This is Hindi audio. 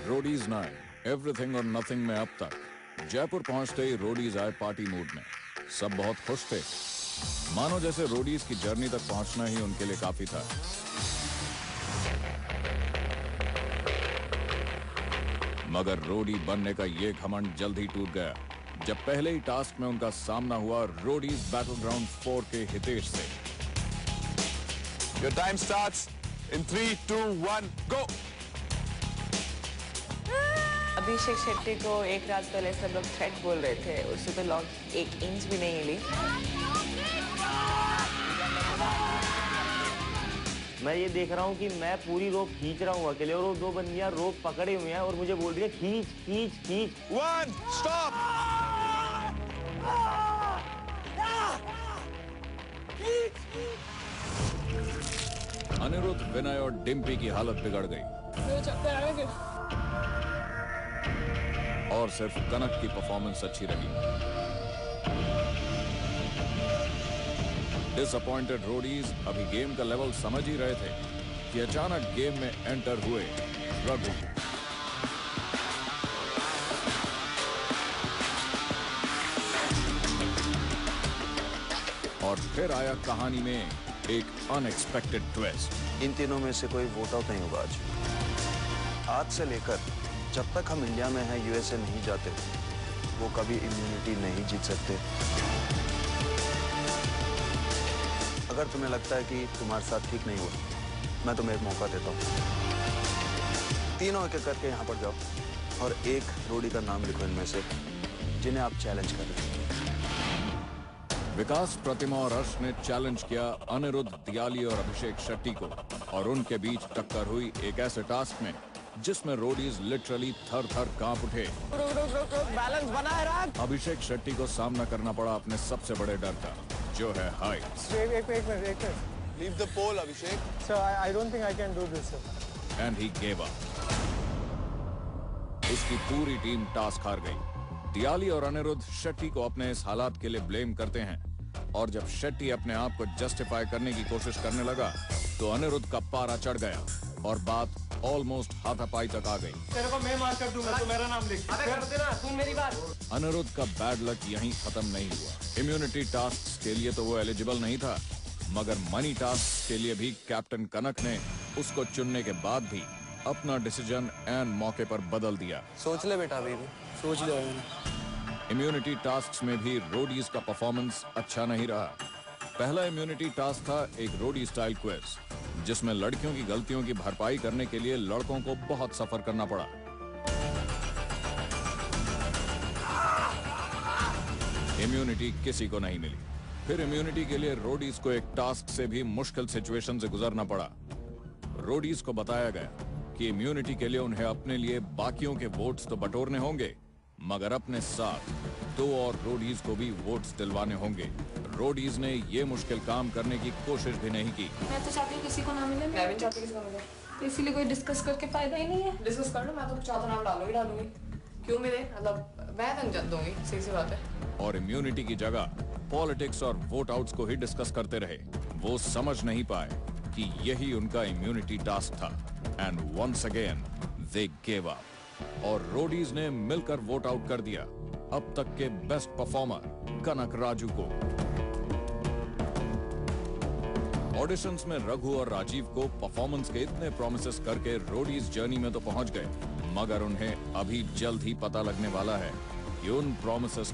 रोडीज नाइट एवरीथिंग और नथिंग में अब तक जयपुर पहुंचते ही रोडीज आए पार्टी मूड में। सब बहुत खुश थे, मानो जैसे रोडीज की जर्नी तक पहुंचना ही उनके लिए काफी था। मगर रोडी बनने का ये घमंड जल्द ही टूट गया जब पहले ही टास्क में उनका सामना हुआ रोडीज बैटलग्राउंड 4 के हितेश से। Your time starts in 3, 2, 1, go! अभिषेक शेट्टी को एक रात पहले सब लोग थ्रेट बोल रहे थे, उससे तो लॉन्ग 1 इंच भी नहीं हिली। मैं ये देख रहा हूँ कि मैं पूरी रोप खींच रहा हूँ अकेले और वो 2 बंदियां रोप पकड़े हुए हैं और मुझे बोल रही है खींच खींच खींच। 1, stop! अनिरुद्ध, विनय और डिम्पी की हालत बिगड़ गई और सिर्फ कनक की परफॉर्मेंस अच्छी रही। डिसअपॉइंटेड रोडीज अभी गेम का लेवल समझ ही रहे थे कि अचानक गेम में एंटर हुए रघु। और फिर आया कहानी में एक अनएक्सपेक्टेड ट्विस्ट। इन तीनों में से कोई वोट आउट नहीं होगा आज। आज से लेकर जब तक हम इंडिया में हैं, यूएसए नहीं जाते, वो कभी इम्यूनिटी नहीं जीत सकते। अगर तुम्हें लगता है कि तुम्हारे साथ ठीक नहीं हुआ, मैं तुम्हें एक मौका देता हूँ। तीनों एक एक करके यहाँ पर जाओ और एक रोडी का नाम लिखो इनमें से जिन्हें आप चैलेंज कर रहे हैं। विकास, प्रतिमा और हर्ष ने चैलेंज किया अनिरुद्ध, दियाली और अभिषेक शेट्टी को, और उनके बीच टक्कर हुई एक ऐसे टास्क में जिसमें रोडीज लिटरली थर थर कांप उठे। बैलेंस बना है राज। अभिषेक शेट्टी को सामना करना पड़ा अपने सबसे बड़े डर का, जो है हाइट। एक minute. Leave the pole, Abhishek. Sir, I don't think I can do this, sir. And he gave up. उसकी पूरी टीम टास्क हार गई। दियाली और अनिरुद्ध शेट्टी को अपने इस हालात के लिए ब्लेम करते हैं, और जब शेट्टी अपने आप को जस्टिफाई करने की कोशिश करने लगा तो अनिरुद्ध का पारा चढ़ गया और बात ऑलमोस्ट हाथापाई तक आ गई। तेरे को मैं मार कर दूंगा, तो मेरा नाम लिख। अबे कर देना, सुन मेरी बात। अनिरुद्ध का बैड लक यहीं खत्म नहीं हुआ। इम्यूनिटी टास्क के लिए तो वो एलिजिबल नहीं था, मगर मनी टास्क के लिए भी कैप्टन कनक ने उसको चुनने के बाद भी अपना डिसीजन एंड मौके पर बदल दिया। सोच ले बेटा, अभी सोच लिया मैंने। इम्यूनिटी टास्क में भी रोडीज का परफॉर्मेंस अच्छा नहीं रहा। पहला इम्यूनिटी टास्क था एक रोडी स्टाइल क्विज, जिसमें लड़कियों की गलतियों की भरपाई करने के लिए लड़कों को बहुत सफर करना पड़ा। इम्यूनिटी किसी को नहीं मिली। फिर इम्यूनिटी के लिए रोडीज को एक टास्क से भी मुश्किल सिचुएशन से गुजरना पड़ा। रोडीज को बताया गया कि इम्यूनिटी के लिए उन्हें अपने लिए बाकियों के वोट्स तो बटोरने होंगे, मगर अपने साथ 2 और रोडीज को भी वोट्स दिलवाने होंगे। रोडीज ने ये मुश्किल काम करने की कोशिश भी नहीं की। मैं तो चाहती हूँ किसी को ना मिले। मैं भी चाहती हूँ किसी को मिले, तो इसीलिए कोई डिस्कस करके फायदा ही नहीं है। डिस्कस कर लो, मैं तो चाहता नाम डालूंगी। क्यों मिले, मतलब मैं तंग जद दूंगी, सही सी बात है। और इम्यूनिटी की जगह पॉलिटिक्स और वोट आउट्स को ही डिस्कस करते रहे। वो समझ नहीं पाए कि यही उनका इम्यूनिटी टास्क था। And once again they give up और रोडीज ने मिलकर वोट आउट कर दिया अब तक के बेस्ट परफॉर्मर कनक राजू को। ऑडिशंस में रघु और राजीव को परफॉर्मेंस के इतने प्रोमिसेस करके रोडीज जर्नी में तो पहुंच गए, मगर उन्हें अभी जल्द ही पता लगने वाला है कि उन प्रोमिसेस